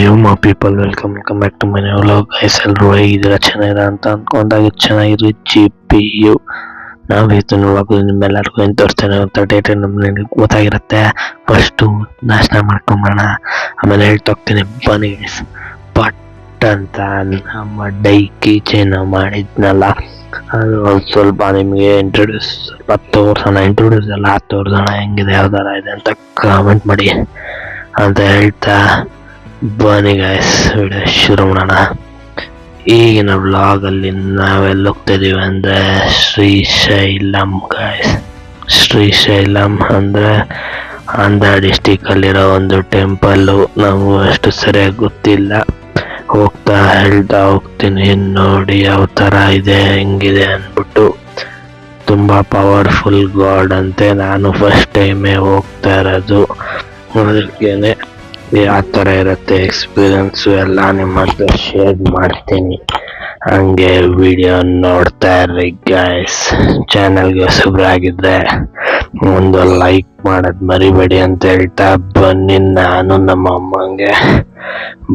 Yo people welcome back to my new vlog. Guys ಎಲ್ಲರೂ ಹೇಗಿದ್ದೀರಾ? ಚೆನ್ನಾಗಿರ ಅಂತ ಅಂದ್ಕೊಂಡಾಗ ಚೆನ್ನಾಗಿರೋ GPU ನಾವು ಇದನ್ನು ವ್ಲಾಗ್ ನಿಮ್ಮೆಲ್ಲರಿಗೂ ಏನು ತೋರಿಸ್ತೇನೆ ಅಂತ ಡೇಟ್ ನಮ್ಗೆ ಗೊತ್ತಾಗಿರುತ್ತೆ. ಫಸ್ಟು ನಾಷ್ಟ ಮಾಡ್ಕೊಂಬರೋಣ, ಆಮೇಲೆ ಹೇಳ್ತಾ ಹೋಗ್ತೀನಿ ಬನ್ನಿ. ಪಟ್ ಅಂತ ನಮ್ಮ ಡೈಕಿ ಚೇನ ಮಾಡಿದ್ನಲ್ಲ, ಅದು ಒಂದು ಸ್ವಲ್ಪ ನಿಮಗೆ ಸ್ವಲ್ಪ ಇಂಟ್ರೊಡ್ಯೂಸ್ ಎಲ್ಲ ತೋರಿಸೋಣ, ಹೆಂಗಿದೆ ಯಾವ್ದಾರ ಇದೆ ಅಂತ ಕಾಮೆಂಟ್ ಮಾಡಿ ಅಂತ ಹೇಳ್ತಾ ಬನ್ನಿ ಗೈಸ್ ವಿಡಿಯೋ ಶುರು ಮಾಡೋಣ. ಈಗಿನ ವ್ಲಾಗಲ್ಲಿ ನಾವೆಲ್ಲ ಹೋಗ್ತಾ ಇದೀವಿ ಅಂದರೆ ಶ್ರೀಶೈಲಂ ಗೈಸ್. ಶ್ರೀಶೈಲಂ ಅಂದರೆ ಆಂಧ್ರ ಡಿಸ್ಟಿಕಲ್ಲಿರೋ ಒಂದು ಟೆಂಪಲ್ಲು. ನಾವು ಅಷ್ಟು ಸರಿಯಾಗಿ ಗೊತ್ತಿಲ್ಲ, ಹೋಗ್ತಾ ಹೇಳ್ತಾ ಹೋಗ್ತೀನಿ. ನೋಡಿ ಯಾವ ಥರ ಇದೆ ಹೆಂಗಿದೆ ಅಂದ್ಬಿಟ್ಟು. ತುಂಬ ಪವರ್ಫುಲ್ ಗಾಡ್ ಅಂತೆ. ನಾನು ಫಸ್ಟ್ ಟೈಮೇ ಹೋಗ್ತಾ ಇರೋದು, ಅದಕ್ಕೇನೆ ಯಾವ ಥರ ಇರುತ್ತೆ ಎಕ್ಸ್ಪೀರಿಯನ್ಸು ಎಲ್ಲ ನಿಮ್ಮ ಹತ್ರ ಶೇರ್ ಮಾಡ್ತೀನಿ. ಹಂಗೆ ವಿಡಿಯೋ ನೋಡ್ತಾ ಇರ್ರಿ ಗೈಸ್. ಚಾನಲ್ಗೆ ಹೊಸಬ್ರಾಗಿದ್ದರೆ ಒಂದು ಲೈಕ್ ಮಾಡೋದು ಮರಿಬೇಡಿ ಅಂತ ಹೇಳ್ತಾ ಬನ್ನಿ. ನಾನು ನಮ್ಮ ಅಮ್ಮಂಗೆ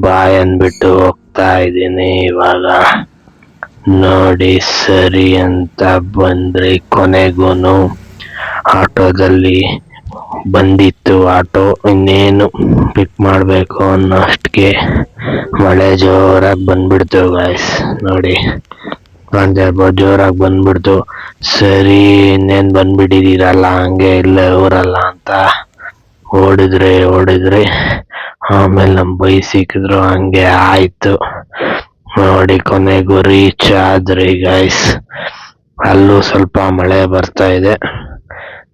ಬಾಯ್ ಅಂದ್ಬಿಟ್ಟು ಹೋಗ್ತಾ ಇದ್ದೀನಿ ಇವಾಗ. ನೋಡಿ ಸರಿ ಅಂತ ಬಂದ್ರಿ. ಕೊನೆಗೂ ಆಟೋದಲ್ಲಿ ಬಂದಿತ್ತು ಆಟೋ. ಇನ್ನೇನು ಪಿಕ್ ಮಾಡಬೇಕು ಅನ್ನೋಷ್ಟಕ್ಕೆ ಮಳೆ ಜೋರಾಗಿ ಬಂದ್ಬಿಡ್ತು ಗೈಸ್. ನೋಡಿ ಕಾಣ್ತಾ ಇರ್ಬೋದು, ಜೋರಾಗಿ ಬಂದ್ಬಿಡ್ತು. ಸರಿ ಇನ್ನೇನು ಬಂದ್ಬಿಟ್ಟಿದ್ದೀರಲ್ಲ, ಹಂಗೆ ಇಲ್ಲೇ ಊರಲ್ಲ ಅಂತ ಓಡಿದ್ರಿ. ಆಮೇಲೆ ನಮ್ಮ ಬೈ ಸಿಕ್ಕಿದ್ರು, ಹಂಗೆ ಆಯಿತು. ನೋಡಿ ಕೊನೆಗೂ ರೀಚ್ ಆದ್ರಿ ಗೈಸ್. ಅಲ್ಲೂ ಸ್ವಲ್ಪ ಮಳೆ ಬರ್ತಾ ಇದೆ.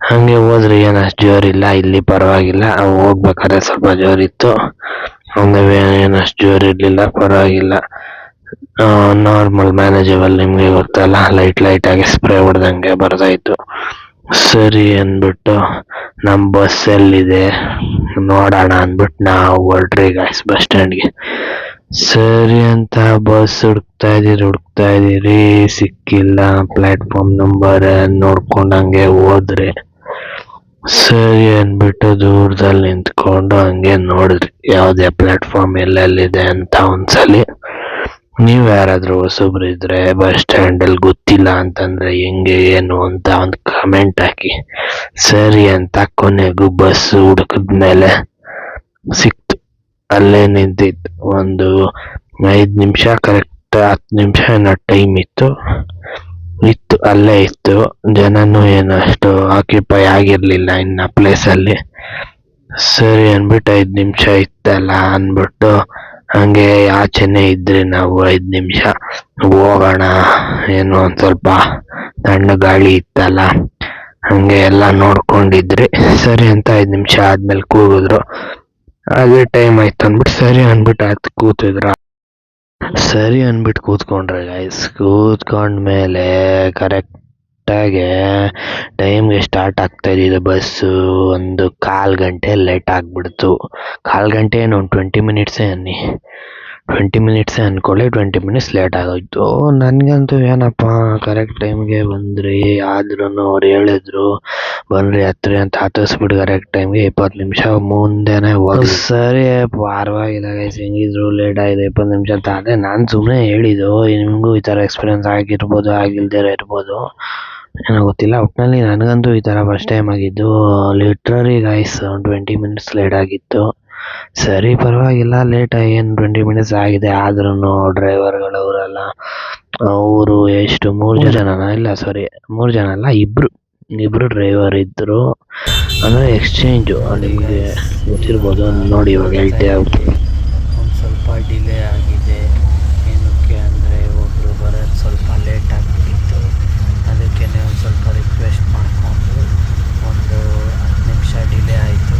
ಹಂಗೆ ಹೋದ್ರಿ, ಏನು ಅಷ್ಟು ಜೋರಿಲ್ಲ. ಇಲ್ಲಿ ಪರವಾಗಿಲ್ಲ, ಹೋಗ್ಬೇಕಾದ್ರೆ ಸ್ವಲ್ಪ ಜೋರಿತ್ತು, ಹಂಗೆ ಏನಷ್ಟು ಜೋರಿರಲಿಲ್ಲ, ಪರವಾಗಿಲ್ಲ, ನಾರ್ಮಲ್ ಮ್ಯಾನೇಜಬಲ್. ನಿಮಗೆ ಗೊತ್ತಲ್ಲ, ಲೈಟಾಗಿ ಸ್ಪ್ರೇ ಹೊಡೆದಂಗೆ ಬರ್ತಾಯಿತ್ತು. ಸರಿ ಅಂದ್ಬಿಟ್ಟು ನಮ್ಮ ಬಸ್ ಎಲ್ಲಿದೆ ನೋಡೋಣ ಅಂದ್ಬಿಟ್ಟು ನಾವು ಹೊರಟ್ರಿ ಗಾಯ್ಸ್ ಬಸ್ ಸ್ಟ್ಯಾಂಡ್ಗೆ. ಸರಿ ಅಂತ ಬಸ್ ಹುಡುಕ್ತಾ ಇದೀರಿ, ಸಿಕ್ಕಿಲ್ಲ. ಪ್ಲಾಟ್ಫಾರ್ಮ್ ನಂಬರ್ ನೋಡ್ಕೊಂಡು ಹಂಗೆ ಹೋದ್ರಿ. ಸರಿ ಅಂದ್ಬಿಟ್ಟು ದೂರದಲ್ಲಿ ನಿಂತ್ಕೊಂಡು ಹಂಗೆ ನೋಡಿದ್ರಿ ಯಾವುದೇ ಪ್ಲಾಟ್ಫಾರ್ಮ್ ಎಲ್ಲೆಲ್ಲಿದೆ ಅಂತ. ಒಂದ್ಸಲಿ ನೀವು ಯಾರಾದರೂ ಹೊಸಬ್ರು ಇದ್ರೆ ಬಸ್ ಸ್ಟ್ಯಾಂಡಲ್ಲಿ ಗೊತ್ತಿಲ್ಲ ಅಂತಂದ್ರೆ ಹೆಂಗೆ ಏನು ಅಂತ ಒಂದು ಕಮೆಂಟ್ ಹಾಕಿ. ಸರಿ ಅಂತ ಕೊನೆಗೂ ಬಸ್ ಹುಡುಕಿದ್ಮೇಲೆ ಸಿಕ್ತು. ಅಲ್ಲೇ ನಿಂತಿತ್ತು. ಒಂದು 5 ನಿಮಿಷ, ಕರೆಕ್ಟ್ 10 ನಿಮಿಷ ಏನೋ ಟೈಮ್ ಇತ್ತು. ಅಲ್ಲೇ ಇತ್ತು. ಜನನೂ ಏನು ಅಷ್ಟು ಆಕ್ಯುಪೈ ಆಗಿರಲಿಲ್ಲ ಇನ್ನು ಪ್ಲೇಸಲ್ಲಿ. ಸರಿ ಅಂದ್ಬಿಟ್ಟು 5 ನಿಮಿಷ ಇತ್ತಲ್ಲ ಅಂದ್ಬಿಟ್ಟು ಹಂಗೆ ಆಚೆನೇ ಇದ್ರಿ ನಾವು. 5 ನಿಮಿಷ ಹೋಗೋಣ, ಏನು ಒಂದು ಸ್ವಲ್ಪ ತಣ್ಣ ಗಾಳಿ ಇತ್ತಲ್ಲ, ಹಂಗೆ ಎಲ್ಲ ನೋಡ್ಕೊಂಡಿದ್ರಿ. ಸರಿ ಅಂತ 5 ನಿಮಿಷ ಆದ್ಮೇಲೆ ಕೂಗಿದ್ರು. ಅದೇ ಟೈಮ್ ಆಯ್ತು ಅಂದ್ಬಿಟ್ಟು ಸರಿ ಅಂದ್ಬಿಟ್ಟು ಆಯ್ತು ಕೂತಿದ್ರು. ಸರಿ ಅಂದ್ಬಿಟ್ಟು ಕೂತ್ಕೊಂಡ್ರೆ ಗೈಸ್. ಕೂತ್ಕೊಂಡ್ಮೇಲೆ ಕರೆಕ್ಟಾಗಿ ಟೈಮ್ಗೆ ಸ್ಟಾರ್ಟ್ ಆಗ್ತಾ ಇದ್ದಿದ್ದು ಬಸ್ಸು. ಒಂದು 1/4 ಗಂಟೆ ಲೇಟ್ ಆಗಿಬಿಡ್ತು. 1/4 ಗಂಟೆ ಏನು, ಒಂದು 20 ಮಿನಿಟ್ಸೇ ಅನ್ನಿ. 20 ಮಿನಿಟ್ಸೇ ಅಂದ್ಕೊಳ್ಳಿ, 20 ಮಿನಿಟ್ಸ್ ಲೇಟ್ ಆಗೋಯ್ತು. ನನಗಂತೂ ಏನಪ್ಪ ಕರೆಕ್ಟ್ ಟೈಮ್ಗೆ ಬಂದ್ರಿ, ಆದ್ರೂ ಅವ್ರು ಹೇಳಿದ್ರು ಬನ್ರಿ ಹತ್ರಿ ಅಂತ. ಹತ್ತಿಸ್ಬಿಟ್ಟು ಕರೆಕ್ಟ್ ಟೈಮ್ಗೆ 20 ನಿಮಿಷ ಮುಂದೆನೇ ಹೋಗಿ. ಸರಿ ಪರವಾಗಿಲ್ಲ ಗೈಸ್, ಹೆಂಗಿದ್ರು ಲೇಟ್ ಆಗಿದೆ 20 ನಿಮಿಷ ಅಂತ. ಅದೇ ನಾನು ಸುಮ್ಮನೆ ಹೇಳಿದ್ದು, ನಿಮಗೂ ಈ ಥರ ಎಕ್ಸ್ಪೀರಿಯನ್ಸ್ ಆಗಿರ್ಬೋದು, ಆಗಿಲ್ದೇ ಇರ್ಬೋದು, ಏನೋ ಗೊತ್ತಿಲ್ಲ. ಒಟ್ಟಿನಲ್ಲಿ ನನಗಂತೂ ಈ ಥರ ಫಸ್ಟ್ ಟೈಮ್ ಆಗಿದ್ದು. ಲಿಟ್ರಲಿ ಗೈಸ್ 20 ಮಿನಿಟ್ಸ್ ಲೇಟ್ ಆಗಿತ್ತು. ಸರಿ ಪರವಾಗಿಲ್ಲ, ಲೇಟಾಗಿ ಏನು 20 ಮಿನಿಟ್ಸ್ ಆಗಿದೆ. ಆದ್ರೂ ಡ್ರೈವರ್ಗಳು ಅವರೆಲ್ಲ, ಅವರು ಎಷ್ಟು 3 ಜನನ ಇಲ್ಲ, ಸಾರಿ 3 ಜನ ಅಲ್ಲ, ಇಬ್ರು ಡ್ರೈವರ್ ಇದ್ದರು. ಅಂದರೆ ಎಕ್ಸ್ಚೇಂಜು, ನಿಮಗೆ ಗೊತ್ತಿರ್ಬೋದು ನೋಡಿ. ಇವಾಗ ಹೇಳ್ತೇ ಒಂದು ಸ್ವಲ್ಪ ಡಿಲೇ ಆಗಿದೆ. ಏನಕ್ಕೆ ಅಂದರೆ ಒಬ್ಬರು ಬರೋದು ಸ್ವಲ್ಪ ಲೇಟ್ ಆಗಿಬಿಟ್ಟಿತ್ತು. ಅದಕ್ಕೆ ಒಂದು ಸ್ವಲ್ಪ ರಿಕ್ವೆಸ್ಟ್ ಮಾಡಿಕೊಂಡು ಒಂದು 10 ನಿಮಿಷ ಡಿಲೇ ಆಯಿತು.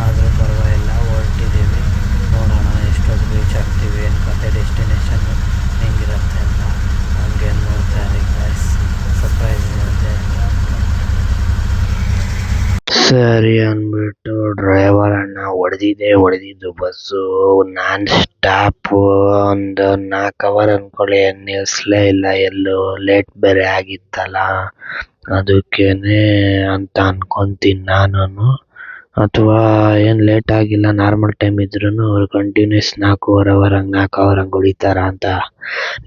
ಆದರೂ ಪರವಾಗಿಲ್ಲ, ಹೊರಟಿದ್ದೀವಿ. ನೋಡೋಣ ಎಷ್ಟೊತ್ತು ರೀಚ್ ಆಗ್ತೀವಿ, ಏನು ಕತೆ, ಡೆಸ್ಟಿನೇಷನ್ ಹೆಂಗಿರುತ್ತೆ ಅಂತ. ಹಂಗೆ ನೋಡ್ತಾ ಇರಿ ಗೈಸ್, ಸರ್ಪ್ರೈಸ್ ಇರುತ್ತೆ. ಸರಿ ಅಂದ್ಬಿಟ್ಟು ಡ್ರೈವರ್ ಅಣ್ಣ ಹೊಡೆದಿದ್ದು ಬಸ್ಸು ನಾನ್ ಸ್ಟಾಪ್. ಒಂದು 4 ಅವರ್ ಅಂದ್ಕೊಳ್ಳಿ, ನಿಲ್ಲಿಸಲೇ ಇಲ್ಲ ಎಲ್ಲೂ. ಲೇಟ್ ಬೇರೆ ಆಗಿತ್ತಲ್ಲ, ಅದಕ್ಕೇನೆ ಅಂತ ಅನ್ಕೊಂತೀನಿ ನಾನು. ಅಥವಾ ಏನು ಲೇಟ್ ಆಗಿಲ್ಲ ನಾರ್ಮಲ್ ಟೈಮ್ ಇದ್ರೂ ಅವ್ರು ಕಂಟಿನ್ಯೂಸ್ 4.25 ಅವರ್ ಹಂಗೆ ಹೊಡಿತಾರ ಅಂತ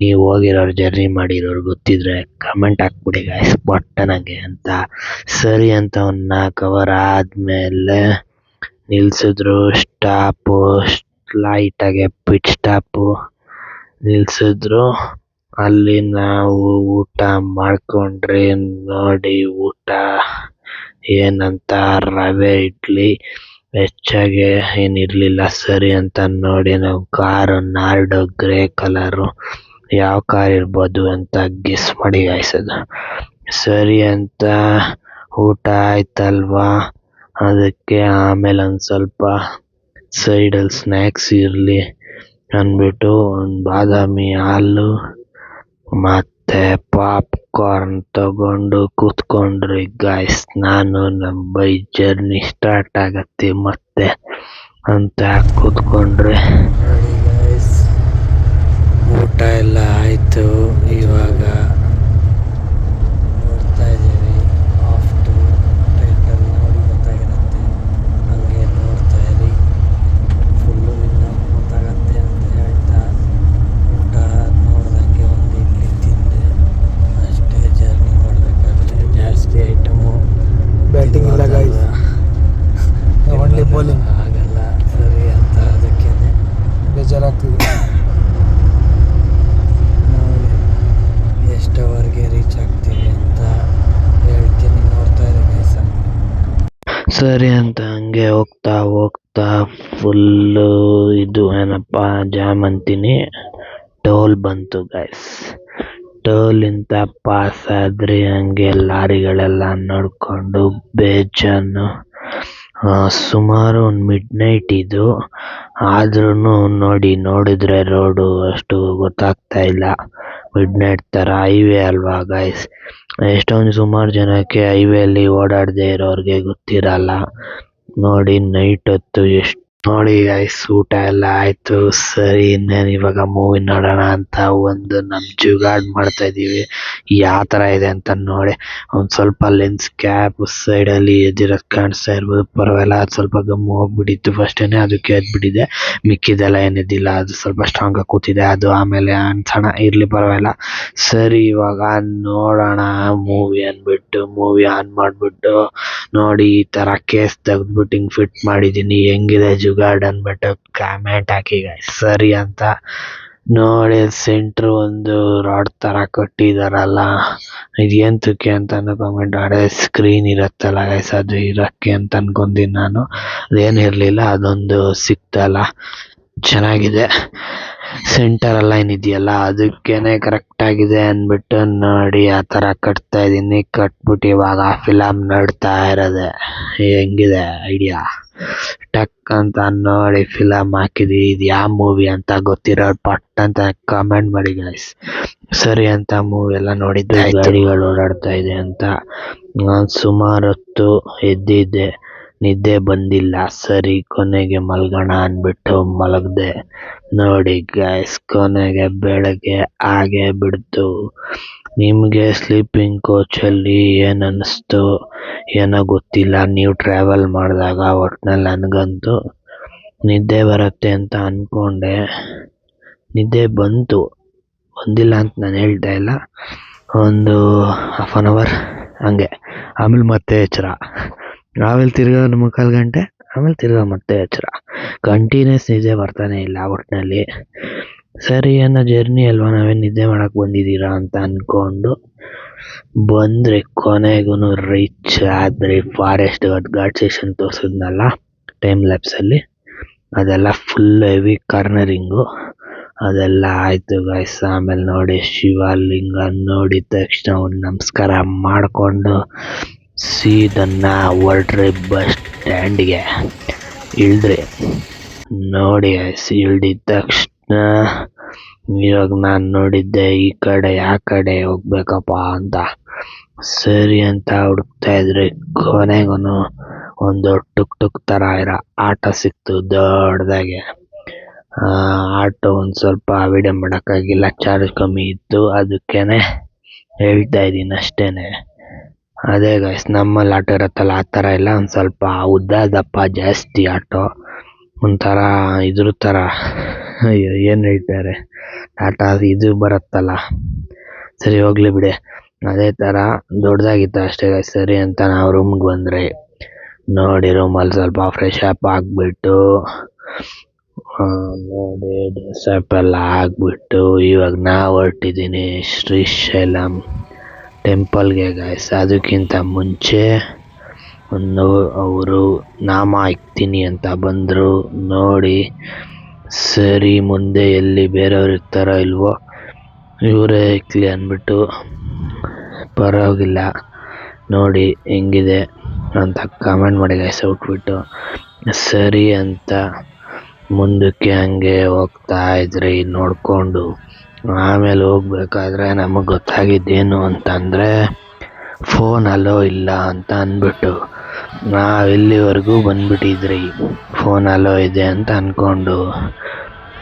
ನೀವು ಹೋಗಿರೋರು ಜರ್ನಿ ಮಾಡಿರೋರು ಗೊತ್ತಿದ್ರೆ ಕಮೆಂಟ್ ಹಾಕ್ಬಿಡಿ ಗಾಯ್ಸ್ ಪಟ್ಟನಾಗೆ ಅಂತ. ಸರಿ ಅಂತ ಒಂದು 4 ಅವರ್ ಆದಮೇಲೆ ನಿಲ್ಸಿದ್ರು. ಸ್ಟಾಪು ಲೈಟಾಗೆ ಪಿಟ್ ಸ್ಟಾಪು ನಿಲ್ಸಿದ್ರು. ಅಲ್ಲಿ ನಾವು ಊಟ ಮಾಡ್ಕೊಂಡ್ರಿ. ನೋಡಿ ಊಟ ಏನಂತ ರವೆ ಇಡ್ಲಿ ಹೆಚ್ಚಾಗಿ ಏನಿರಲಿಲ್ಲ. ಸರಿ ಅಂತ ನೋಡಿ ನಾವು ಕಾರು ನಾರ್ಡೋ ಗ್ರೇ ಕಲರು ಯಾವ ಕಾರ್ ಇರ್ಬೋದು ಅಂತ ಗೆಸ್ ಮಾಡಿ ಗಾಯ್ಸದು. ಸರಿ ಅಂತ ಊಟ ಆಯ್ತಲ್ವಾ, ಅದಕ್ಕೆ ಆಮೇಲೆ ಒಂದು ಸ್ವಲ್ಪ ಸೈಡಲ್ಲಿ ಸ್ನ್ಯಾಕ್ಸ್ ಇರಲಿ ಅಂದ್ಬಿಟ್ಟು ಒಂದು ಬಾದಾಮಿ ಹಾಲು ಮತ್ತೆ ಪಾಪ್ಕಾರ್ನ್ ತಗೊಂಡು ಕೂತ್ಕೊಂಡ್ರಿ ಗಾಯ್ಸ್. ನಾನು ನಮ್ಮ ಬೈಕ್ ಜರ್ನಿ ಸ್ಟಾರ್ಟ್ ಆಗತ್ತೆ ಮತ್ತೆ ಅಂತ ಕೂತ್ಕೊಂಡ್ರೆ ನೋಡಿ ಗೈಸ್, ಊಟ ಎಲ್ಲ ಆಯಿತು. ಇವಾಗ ನೋಡ್ತಾ ಇದ್ದೀವಿ ಆಫ್ಟು ಟೈಟಲ್ ನೋಡಿ ಗೊತ್ತಾಗಿರುತ್ತೆ, ಹಂಗೆ ನೋಡ್ತಾ ಇರಿ. ಫುಲ್ಲು ಇನ್ನೂ ಗೊತ್ತಾಗತ್ತೆ ಅಂತ ಹೇಳ್ತಾ ಊಟ ನೋಡ್ದಂಗೆ ಒಂದು ಇಡ್ಲಿ ತಿಂದೆ ಅಷ್ಟೇ. ಜರ್ನಿ ಮಾಡಬೇಕಾದ್ರೆ ಜಾಸ್ತಿ ಐಟಮು ಬ್ಯಾಟಿಂಗ್ ಇಲ್ಲ guys. Only bowling. ಆಗಲ್ಲ. ಸರಿ ಅಂತ ಅದಕ್ಕೆ ಬೇಜಾರಾಗ್ತಿದೆ. ನೋಡಿ ಎಷ್ಟವರೆಗೆ ರೀಚ್ ಆಗ್ತೀವಿ ಅಂತ ಹೇಳ್ತೀನಿ, ನೋಡ್ತಾ ಇರಿ ಗೈಸ್. ಸರಿ ಅಂತ ಹಂಗೆ ಹೋಗ್ತಾ ಫುಲ್ಲು ಇದು ಏನಪ್ಪ ಜಾಮ್ ಅಂತೀನಿ, ಟೋಲ್ ಬಂತು ಗಾಯ್ಸ್. ಟೋಲಿಂದ ಪಾಸ್ ಆದ್ರಿ. ಹಂಗೆ ಲಾರಿಗಳೆಲ್ಲ ನೋಡ್ಕೊಂಡು ಬೇಜಾನು. ಸುಮಾರು ಒಂದು ಮಿಡ್ನೈಟ್ ಇದು, ಆದ್ರೂ ನೋಡಿದ್ರೆ ರೋಡು ಅಷ್ಟು ಗೊತ್ತಾಗ್ತಾ ಇಲ್ಲ. ಮಿಡ್ನೈಟ್ ಥರ ಹೈವೇ ಅಲ್ವಾ ಗಾಯ್ಸ್, ಎಷ್ಟೊಂದು ಸುಮಾರು ಜನಕ್ಕೆ ಹೈವೇಲಿ ಓಡಾಡದೇ ಇರೋರಿಗೆ ಗೊತ್ತಿರಲ್ಲ. ನೋಡಿ ನೈಟ್ ಹೊತ್ತು ಎಷ್ಟು ನೋಡಿ ಗೈಸ್, ಊಟ ಎಲ್ಲ ಆಯಿತು. ಸರಿ ಇನ್ನೇನು ಇವಾಗ ಮೂವಿ ನೋಡೋಣ ಅಂತ ಒಂದು ನಮ್ಮ ಜುಗಾಡ್ ಮಾಡ್ತಾ ಇದ್ದೀವಿ. ಯಾವ ಥರ ಇದೆ ಅಂತ ನೋಡಿ. ಒಂದು ಸ್ವಲ್ಪ ಲೆನ್ಸ್ ಕ್ಯಾಪ್ ಸೈಡಲ್ಲಿ ಎದ್ದಿರೋದು ಕಾಣಿಸ್ತಾ ಇರ್ಬೋದು, ಪರವಾಗಿಲ್ಲ. ಅದು ಸ್ವಲ್ಪ ಗಮ್ ಹೋಗ್ಬಿಟ್ಟಿತ್ತು ಫಸ್ಟೇನೆ, ಅದಕ್ಕೆ ಎದ್ಬಿಟ್ಟಿದೆ. ಮಿಕ್ಕಿದೆಲ್ಲ ಏನಿದ್ದಿಲ್ಲ, ಅದು ಸ್ವಲ್ಪ ಸ್ಟ್ರಾಂಗಾಗಿ ಕೂತಿದೆ. ಅದು ಆಮೇಲೆ ಅನ್ಸೋಣ, ಇರಲಿ ಪರವಾಗಿಲ್ಲ. ಸರಿ ಇವಾಗ ನೋಡೋಣ ಮೂವಿ ಅಂದ್ಬಿಟ್ಟು ಮೂವಿ ಆನ್ ಮಾಡಿಬಿಟ್ಟು ನೋಡಿ ಈ ಥರ ಕೇಸ್ ತೆಗೆದ್ಬಿಟ್ಟು ಹಿಂಗೆ ಫಿಟ್ ಮಾಡಿದ್ದೀನಿ, ಹೆಂಗಿದೆ ಜುಗಾಡ್ ಅಂದ್ಬಿಟ್ಟು ಕಾಮೆಂಟ್ ಹಾಕಿ guys. ಸರಿ ಅಂತ ನೋಡಿ ಸೆಂಟ್ರ್ ಒಂದು ರಾಡ್ ಥರ ಕಟ್ಟಿದಾರಲ್ಲ, ಇದು ಎಂತಕ್ಕೆ ಅಂತಾನು ಕಮೆಂಟ್ ಮಾಡಿ. ಸ್ಕ್ರೀನ್ ಇರತ್ತಲ್ಲ ಗೈಸ್, ಅದು ಇರೋಕ್ಕೆ ಅಂತ ಅನ್ಕೊಂತೀನಿ ನಾನು. ಅದೇನು ಇರಲಿಲ್ಲ, ಅದೊಂದು ಸಿಕ್ತಲ್ಲ, ಚೆನ್ನಾಗಿದೆ. ಸೆಂಟರ್ ಎಲ್ಲ ಏನಿದೆಯಲ್ಲ ಅದಕ್ಕೇನೆ ಕರೆಕ್ಟ್ ಆಗಿದೆ ಅಂದ್ಬಿಟ್ಟು ನೋಡಿ ಆ ಥರ ಕಟ್ತಾ ಇದ್ದೀನಿ. ಕಟ್ಬಿಟ್ಟು ಇವಾಗ ಫಿಲಮ್ ನೋಡ್ತಾ ಇರೋದೆ. ಹೆಂಗಿದೆ ಐಡಿಯಾ? ಟಕ್ ಅಂತ ನೋಡಿ ಫಿಲಮ್ ಹಾಕಿದ್ವಿ. ಇದು ಯಾವ ಮೂವಿ ಅಂತ ಗೊತ್ತಿರೋರು ಪಟ್ ಅಂತ ಕಮೆಂಟ್ ಮಾಡಿ ಗೈಸ್. ಸರಿ ಅಂತ ಮೂವಿ ಎಲ್ಲ ನೋಡಿದ್ದು, ಗಾಡಿಗಳು ಓಡಾಡ್ತಾ ಇದೆ ಅಂತ ನಾನು ಸುಮಾರು ಹೊತ್ತು ಎದ್ದಿದ್ದೆ, ನಿದ್ದೆ ಬಂದಿಲ್ಲ. ಸರಿ ಕೊನೆಗೆ ಮಲ್ಗೋಣ ಅಂದ್ಬಿಟ್ಟು ಮಲಗಿದೆ. ನೋಡಿ ಗಾಯ್ಸ್, ಕೊನೆಗೆ ಬೆಳಗ್ಗೆ ಆಗೇ ಬಿಡ್ತು. ನಿಮಗೆ ಸ್ಲೀಪಿಂಗ್ ಕೋಚಲ್ಲಿ ಏನು ಅನ್ನಿಸ್ತು ಏನೋ ಗೊತ್ತಿಲ್ಲ. ನೀವು ಟ್ರಾವೆಲ್ ಮಾಡಿದಾಗ ಒಟ್ಟಿನಲ್ಲಿ ನನಗಂತೂ ನಿದ್ದೆ ಬರುತ್ತೆ ಅಂತ ಅಂದ್ಕೊಂಡೆ. ನಿದ್ದೆ ಬಂದಿಲ್ಲ ಅಂತ ನಾನು ಹೇಳ್ತಾ ಇಲ್ಲ. ಒಂದು 1/2 ಅವರ್ ಹಂಗೆ, ಆಮೇಲೆ ಮತ್ತೆ ಎಚ್ಚರ, ಆಮೇಲೆ ತಿರ್ಗಾ 3/4 ಗಂಟೆ, ಆಮೇಲೆ ತಿರ್ಗಾ ಮತ್ತೆ ಎಚ್ಚರ. ಕಂಟಿನ್ಯೂಸ್ ನಿದ್ದೆ ಬರ್ತಾನೆ ಇಲ್ಲ ಒಟ್ಟಿನಲ್ಲಿ. ಸರಿ ಏನೋ ಜರ್ನಿ ಅಲ್ವಾ, ನಾವೇನು ನಿದ್ದೆ ಮಾಡಕ್ಕೆ ಬಂದಿದ್ದೀರಾ ಅಂತ ಅಂದ್ಕೊಂಡು ಬಂದರೆ ಕೊನೆಗೂ ರೀಚ್ ಆದರೆ ಫಾರೆಸ್ಟ್ ಘಾಟ್ ಸೆಕ್ಷನ್ ತೋರಿಸಿದ್ನಲ್ಲ ಟೈಮ್ ಲ್ಯಾಪ್ಸಲ್ಲಿ, ಅದೆಲ್ಲ ಫುಲ್ ಹೆವಿ ಕಾರ್ನರಿಂಗು ಅದೆಲ್ಲ ಆಯಿತು ಗಾಯ್ಸ್. ಆಮೇಲೆ ನೋಡಿ ಶಿವಲಿಂಗ ನೋಡಿದ ತಕ್ಷಣ ಒಂದು ನಮಸ್ಕಾರ ಮಾಡಿಕೊಂಡು ಸೀದನ್ನ ಹೊರಟ್ರಿ ಬಸ್ ಸ್ಟ್ಯಾಂಡ್ಗೆ. ಇಳಿದ್ರಿ ನೋಡಿ ಗಾಯ್ಸ್, ಇಳ್ದಿದ ತಕ್ಷಣ ಇವಾಗ ನಾನು ನೋಡಿದ್ದೆ ಈ ಕಡೆ ಆ ಕಡೆ ಹೋಗ್ಬೇಕಪ್ಪ ಅಂತ. ಸರಿ ಅಂತ ಹುಡುಕ್ತಾ ಇದ್ರೆ ಕೊನೆಗೂ ಒಂದು ಟುಕ್ ಥರ ಇರೋ ಆಟೋ ಸಿಕ್ತು ದೊಡ್ಡದಾಗೆ. ಆಟೋ ಒಂದು ಸ್ವಲ್ಪ ವಿಡಿಯೋ ಮಾಡೋಕ್ಕಾಗಿಲ್ಲ, ಚಾರ್ಜ್ ಕಮ್ಮಿ ಇತ್ತು, ಅದಕ್ಕೇನೆ ಹೇಳ್ತಾ ಇದ್ದೀನಿ ಅಷ್ಟೇನೆ. ಅದೇ ಗೈಸ್ ನಮ್ಮಲ್ಲಿ ಆಟೋ ಇರುತ್ತಲ್ಲ ಆ ಥರ ಇಲ್ಲ, ಒಂದು ಸ್ವಲ್ಪ ಉದ್ದ ದಪ್ಪ ಜಾಸ್ತಿ ಆಟೋ, ಒಂಥರ ಇದ್ರ ಥರ ಏನು ಹೇಳ್ತಾರೆ ಟಾಟಾ ಇದು ಬರುತ್ತಲ್ಲ, ಸರಿ ಹೋಗ್ಲಿ ಬಿಡಿ, ಅದೇ ಥರ ದೊಡ್ಡದಾಗಿತ್ತು ಅಷ್ಟೇ ಗೈಸ್. ಸರಿ ಅಂತ ನಾವು ರೂಮ್ಗೆ ಬಂದರೆ ನೋಡಿ ರೂಮಲ್ಲಿ ಸ್ವಲ್ಪ ಫ್ರೆಶ್ ಅಪ್ ಆಗಿಬಿಟ್ಟು ನೋಡಿ ಡ್ರೆಸ್ ಅಪ್ ಎಲ್ಲ ಆಗಿಬಿಟ್ಟು ಇವಾಗ ನಾವು ಹೊರಟಿದ್ದೀನಿ ಶ್ರೀಶೈಲಂ ಟೆಂಪಲ್ಗೆ ಗೈಸ್. ಅದಕ್ಕಿಂತ ಮುಂಚೆ ಅವರು ನಾಮ ಇಕ್ತೀನಿ ಅಂತ ಬಂದರು ನೋಡಿ. ಸರಿ ಮುಂದೆ ಎಲ್ಲಿ ಬೇರೆಯವ್ರು ಇರ್ತಾರೋ ಇಲ್ವೋ ಇವರೇ ಇಕ್ಲಿ ಅಂದ್ಬಿಟ್ಟು ಪರವಾಗಿಲ್ಲ ನೋಡಿ ಹೆಂಗಿದೆ ಅಂತ ಕಮೆಂಟ್ ಮಾಡಿ ಗೈಸ್ ಔಟ್ಬಿಟ್ಟು. ಸರಿ ಅಂತ ಮುಂದಕ್ಕೆ ಹಂಗೆ ಹೋಗ್ತಾ ಇದ್ರಿ ನೋಡಿಕೊಂಡು. ಆಮೇಲೆ ಹೋಗ್ಬೇಕಾದ್ರೆ ನಮಗೆ ಗೊತ್ತಾಗಿದ್ದೇನು ಅಂತಂದರೆ ಫೋನ್ ಅಲೋ ಇಲ್ಲ ಅಂತ ಅಂದ್ಬಿಟ್ಟು ನಾವು ಇಲ್ಲಿವರೆಗೂ ಬಂದ್ಬಿಟ್ಟಿದ್ರಿ ಫೋನ್ ಅಲೋ ಇದೆ ಅಂತ ಅಂದ್ಕೊಂಡು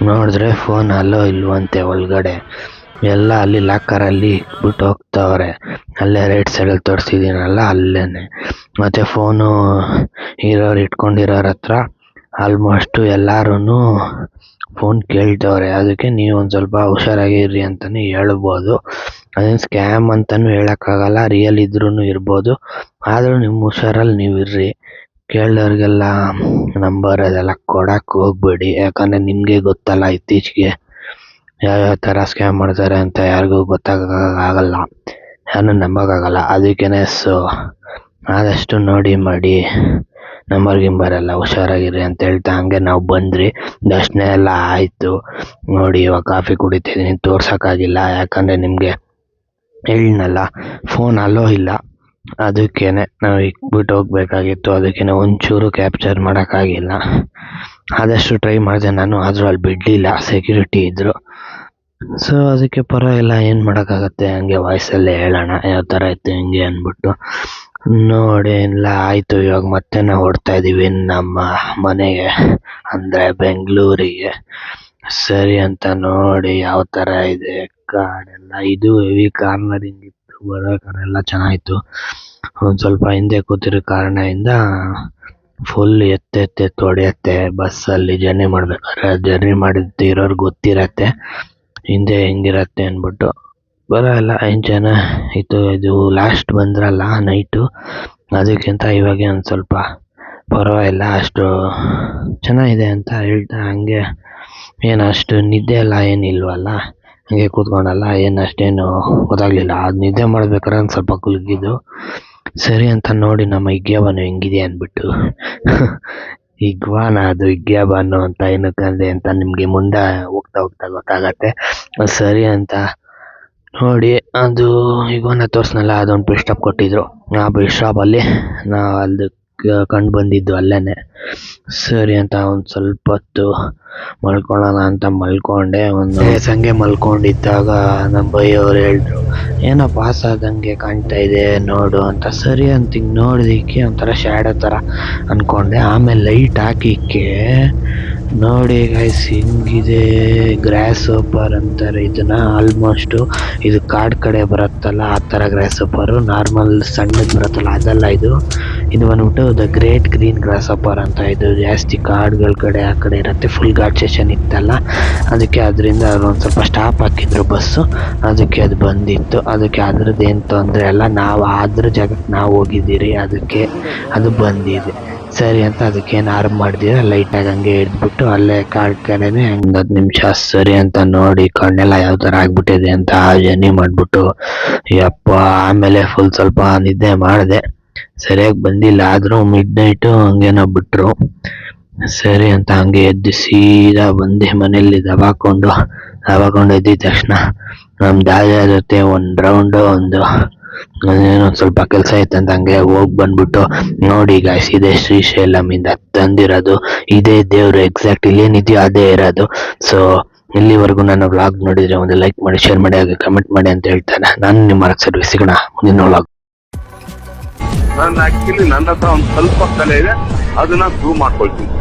ನೋಡಿದ್ರೆ ಫೋನ್ ಅಲೋ ಇಲ್ವಂತೆ ಒಳಗಡೆ. ಎಲ್ಲ ಅಲ್ಲಿ ಲಾಕರಲ್ಲಿ ಇಟ್ಬಿಟ್ಟು ಹೋಗ್ತಾವ್ರೆ, ಅಲ್ಲೇ ರೈಟ್ ಸೈಡಲ್ಲಿ ತೋರಿಸಿದ್ದೀನಲ್ಲ ಅಲ್ಲೇ. ಮತ್ತು ಫೋನು ಇಟ್ಕೊಂಡಿರೋರ ಹತ್ರ ಆಲ್ಮೋಸ್ಟು ಎಲ್ಲರೂ ಫೋನ್ ಕೇಳ್ತವ್ರೆ. ಅದಕ್ಕೆ ನೀವು ಒಂದು ಸ್ವಲ್ಪ ಹುಷಾರಾಗಿರ್ರಿ ಅಂತಲೇ ಹೇಳ್ಬೋದು. ಅದೇನು ಸ್ಕ್ಯಾಮ್ ಅಂತಲೂ ಹೇಳೋಕ್ಕಾಗಲ್ಲ, ರಿಯಲ್ ಇದ್ರೂ ಇರ್ಬೋದು. ಆದರೂ ನಿಮ್ಮ ಹುಷಾರಲ್ಲಿ ನೀವು ಇರ್ರಿ. ಕೇಳೋರಿಗೆಲ್ಲ ನಂಬರ್ ಅದೆಲ್ಲ ಕೊಡೋಕ್ಕೆ ಹೋಗ್ಬೇಡಿ, ಯಾಕಂದರೆ ನಿಮಗೆ ಗೊತ್ತಲ್ಲ ಇತ್ತೀಚೆಗೆ ಯಾವ್ಯಾವ ಥರ ಸ್ಕ್ಯಾಮ್ ಮಾಡ್ತಾರೆ ಅಂತ ಯಾರಿಗೂ ಗೊತ್ತಾಗಲ್ಲ, ಯಾರನ್ನೂ ನಂಬೋಕ್ಕಾಗಲ್ಲ. ಅದಕ್ಕೇ ಸೊ ಆದಷ್ಟು ನೋಡಿ ಮಾಡಿ ನಂಬರ್ ಗಿಂಬರ್ ಎಲ್ಲ ಹುಷಾರಾಗಿರಿ ಅಂತ ಹೇಳ್ತಾ ಹಂಗೆ ನಾವು ಬಂದ್ರಿ. ದರ್ಶನ ಎಲ್ಲ ಆಯಿತು ನೋಡಿ. ಇವಾಗ ಕಾಫಿ ಕುಡಿತಿದ್ದೀನಿ, ತೋರ್ಸೋಕ್ಕಾಗಿಲ್ಲ ಯಾಕಂದರೆ ನಿಮಗೆ ಹೇಳಿದ್ನಲ್ಲ ಫೋನ್ ಅಲೋ ಇಲ್ಲ, ಅದಕ್ಕೇ ನಾವು ಇಕ್ಬಿಟ್ಟು ಹೋಗ್ಬೇಕಾಗಿತ್ತು. ಅದಕ್ಕೇ ಒಂಚೂರು ಕ್ಯಾಪ್ಚರ್ ಮಾಡೋಕ್ಕಾಗಿಲ್ಲ. ಆದಷ್ಟು ಟ್ರೈ ಮಾಡಿದೆ ನಾನು, ಆದರೂ ಅಲ್ಲಿ ಬಿಡಲಿಲ್ಲ, ಸೆಕ್ಯೂರಿಟಿ ಇದ್ದರು. ಸೊ ಅದಕ್ಕೆ ಪರವಾಗಿಲ್ಲ, ಏನು ಮಾಡೋಕ್ಕಾಗತ್ತೆ, ಹಂಗೆ ವಾಯ್ಸಲ್ಲೇ ಹೇಳೋಣ ಯಾವ ಥರ ಇತ್ತು ಹಿಂಗೆ ಅಂದ್ಬಿಟ್ಟು ನೋಡಿ ಎಲ್ಲ ಆಯಿತು. ಇವಾಗ ಮತ್ತೆ ನಾವು ಹೊರಡ್ತಾ ಇದ್ದೀವಿ ನಮ್ಮ ಮನೆಗೆ, ಅಂದರೆ ಬೆಂಗಳೂರಿಗೆ. ಸರಿ ಅಂತ ನೋಡಿ ಯಾವ ಥರ ಇದೆ ಕಾಡೆಲ್ಲ. ಇದು ಹೆವಿ ಕಾರ್ನರಿಂಗ್ ಇತ್ತು, ಬರೋ ಎಲ್ಲ ಚೆನ್ನಾಗಿತ್ತು. ಒಂದು ಸ್ವಲ್ಪ ಹಿಂದೆ ಕೂತಿರೋ ಕಾರಣದಿಂದ ಫುಲ್ ಎತ್ತೆ ಹೊಡೆಯುತ್ತೆ ಬಸ್ಸಲ್ಲಿ ಜರ್ನಿ ಮಾಡ್ಬೇಕಾದ್ರೆ. ಜರ್ನಿ ಮಾಡಿರೋರ್ಗೆ ಗೊತ್ತಿರತ್ತೆ ಹಿಂದೆ ಹೆಂಗಿರತ್ತೆ ಅಂದ್ಬಿಟ್ಟು. ಬರೋಲ್ಲ ಏನು ಚೆನ್ನಾಗಿತ್ತು. ಇದು ಲಾಸ್ಟ್ ಬಂದ್ರಲ್ಲ ನೈಟು, ಅದಕ್ಕಿಂತ ಇವಾಗೆ ಒಂದು ಸ್ವಲ್ಪ ಪರವಾಗಿಲ್ಲ, ಅಷ್ಟು ಚೆನ್ನಾಗಿದೆ ಅಂತ ಹೇಳ್ತಾ ಹಂಗೆ ಏನು ಅಷ್ಟು ನಿದ್ದೆ ಎಲ್ಲ ಏನಿಲ್ವಲ್ಲ, ಹಂಗೆ ಕೂತ್ಕೊಂಡಲ್ಲ, ಏನು ಅಷ್ಟೇನು ಗೊತ್ತಾಗಲಿಲ್ಲ. ಅದು ನಿದ್ದೆ ಮಾಡ್ಬೇಕಾದ್ರೆ ಒಂದು ಸ್ವಲ್ಪ ಕುಲ್ಗಿದ್ದು. ಸರಿ ಅಂತ ನೋಡಿ ನಮ್ಮ ಇಗ್ಯಾಬಾನು ಹೆಂಗಿದೆ ಅಂದ್ಬಿಟ್ಟು ಇಗ್ವಾನ ಅದು ಇಗ್ಯಾಬಾನು ಅಂತ ಏನಕ್ಕಂದೆ ಅಂತ ನಿಮಗೆ ಮುಂದೆ ಹೋಗ್ತಾ ಗೊತ್ತಾಗತ್ತೆ. ಸರಿ ಅಂತ ನೋಡಿ ಅದು ಇಗ್ವಾನ ತೋರಿಸ್ನಲ್ಲ, ಅದೊಂದು ಬೆಸ್ಟ್ ಸ್ಟಾಪ್ ಕೊಟ್ಟಿದ್ರು. ಆ ಬೆಸ್ಟ್ ಸ್ಟಾಪಲ್ಲಿ ನಾವು ಅಲ್ಲಿ ಕಂಡು ಬಂದಿದ್ದು ಅಲ್ಲೇ. ಸರಿ ಅಂತ ಒಂದು ಸ್ವಲ್ಪ ಹೊತ್ತು ಮಲ್ಕೊಳ್ಳೋಣ ಅಂತ ಮಲ್ಕೊಂಡೆ. ಒಂದು ಹಂಗೆ ಮಲ್ಕೊಂಡಿದ್ದಾಗ ನಮ್ಮ ಬೈಯವ್ರು ಹೇಳಿದ್ರು ಏನೋ ಪಾಸ್ ಆದಂಗೆ ಕಾಣ್ತಾ ಇದೆ ನೋಡು ಅಂತ. ಸರಿ ಅಂತ ಹಿಂಗೆ ನೋಡಿದಕ್ಕೆ ಒಂಥರ ಶ್ಯಾಡೋ ಥರ ಅಂದ್ಕೊಂಡೆ. ಆಮೇಲೆ ಲೈಟ್ ಹಾಕಿಕ್ಕೆ ನೋಡಿ ಗೈಸ್ ಹಿಂಗಿದೆ, ಗ್ರಾಸ್ ಹೋಪರ್ ಅಂತಾರೆ ಇದನ್ನ. ಆಲ್ಮೋಸ್ಟು ಇದು ಕಾಡು ಕಡೆ ಬರುತ್ತಲ್ಲ ಆ ಥರ ಗ್ರಾಸ್ ಹೋಪರು, ನಾರ್ಮಲ್ ಸಣ್ಣದು ಬರುತ್ತಲ್ಲ ಅದಲ್ಲ ಇದು. ಇದು ಬಂದ್ಬಿಟ್ಟು the great green grass hopper ಅಂತ. ಇದು ಜಾಸ್ತಿ ಕಾಡುಗಳ ಕಡೆ ಆ ಕಡೆ ಇರುತ್ತೆ, ಫುಲ್ ಘಾಟ್ ಸೆಷನ್ ಇತ್ತಲ್ಲ, ಅದಕ್ಕೆ ಅದರಿಂದ ಅವ್ರು ಒಂದು ಸ್ವಲ್ಪ ಸ್ಟಾಪ್ ಹಾಕಿದ್ರು ಬಸ್ಸು, ಅದಕ್ಕೆ ಅದು ಬಂದಿತ್ತು. ಅದಕ್ಕೆ ಅದ್ರದ್ದು ಏನು ತೊಂದರೆ ಅಲ್ಲ, ನಾವು ಅದ್ರ ಜಾಗಕ್ಕೆ ನಾವು ಹೋಗಿದ್ದೀರಿ, ಅದಕ್ಕೆ ಅದು ಬಂದಿದೆ. ಸರಿ ಅಂತ ಅದಕ್ಕೇನು ಆರ್ಮ್ ಮಾಡಿದಿರ ಲೈಟಾಗಿ ಹಂಗೆ ಹಿಡಿದ್ಬಿಟ್ಟು ಅಲ್ಲೇ ಕಾಡು ಕಡೆನೇ 10 ನಿಮಿಷ ಸರಿ ಅಂತ ನೋಡಿ ಕಣ್ಣೆಲ್ಲ ಯಾವ ಥರ ಆಗ್ಬಿಟ್ಟಿದೆ ಅಂತ ಜರ್ನಿ ಮಾಡಿಬಿಟ್ಟು ಯಪ್ಪ. ಆಮೇಲೆ ಫುಲ್ ಸ್ವಲ್ಪ ನಿದ್ದೆ ಮಾಡಿದೆ, ಸರಿಯಾಗಿ ಬಂದಿಲ್ಲ. ಆದರೂ ಮಿಡ್ ನೈಟು ಹಂಗೇನೋ ಬಿಟ್ಟರು. ಸರಿ ಅಂತ ಹಂಗೆ ಎದ್ದು ಸೀದಾ ಬಂದೆ ಮನೆಯಲ್ಲಿ ದಬಾಕೊಂಡು ಎದ್ದಿದ ತಕ್ಷಣ ನಮ್ಮ ದಾದಾ ಜೊತೆ ಒಂದು ರೌಂಡು ಏನೋ ಸ್ವಲ್ಪ ಕೆಲಸ ಇತ್ತಂತ ಹಂಗೆ ಹೋಗಿ ಬಂದ್ಬಿಟ್ಟು ನೋಡಿ ಗಾಯ್ಸ್, ಇದೆ ಶ್ರೀಶೈಲಮಿಂದ ತಂದಿರೋದು, ಇದೇ ದೇವ್ರು ಎಕ್ಸಾಕ್ಟ್ ಇಲ್ಲೇನಿದೆಯೋ ಅದೇ ಇರೋದು. ಸೊ ಇಲ್ಲಿವರೆಗೂ ನನ್ನ ವ್ಲಾಗ್ ನೋಡಿದ್ರೆ ಒಂದು ಲೈಕ್ ಮಾಡಿ, ಶೇರ್ ಮಾಡಿ, ಹಾಗೆ ಕಮೆಂಟ್ ಮಾಡಿ ಅಂತ ಹೇಳ್ತಾನೆ. ನಾನು ನಿಮ್ಮ ಸರ್ವಿಸ್ ಸಿಗೋಣ ಮುಂದಿನ ವ್ಲಾಗ್. ನಾನು ಆಕ್ಚುಲಿ ನನ್ನ ಹತ್ರ ಒಂದು ಸ್ವಲ್ಪ ಕಲೆ ಇದೆ, ಅದನ್ನ ಪ್ರೂವ್ ಮಾಡ್ಕೊಳ್ತೀನಿ.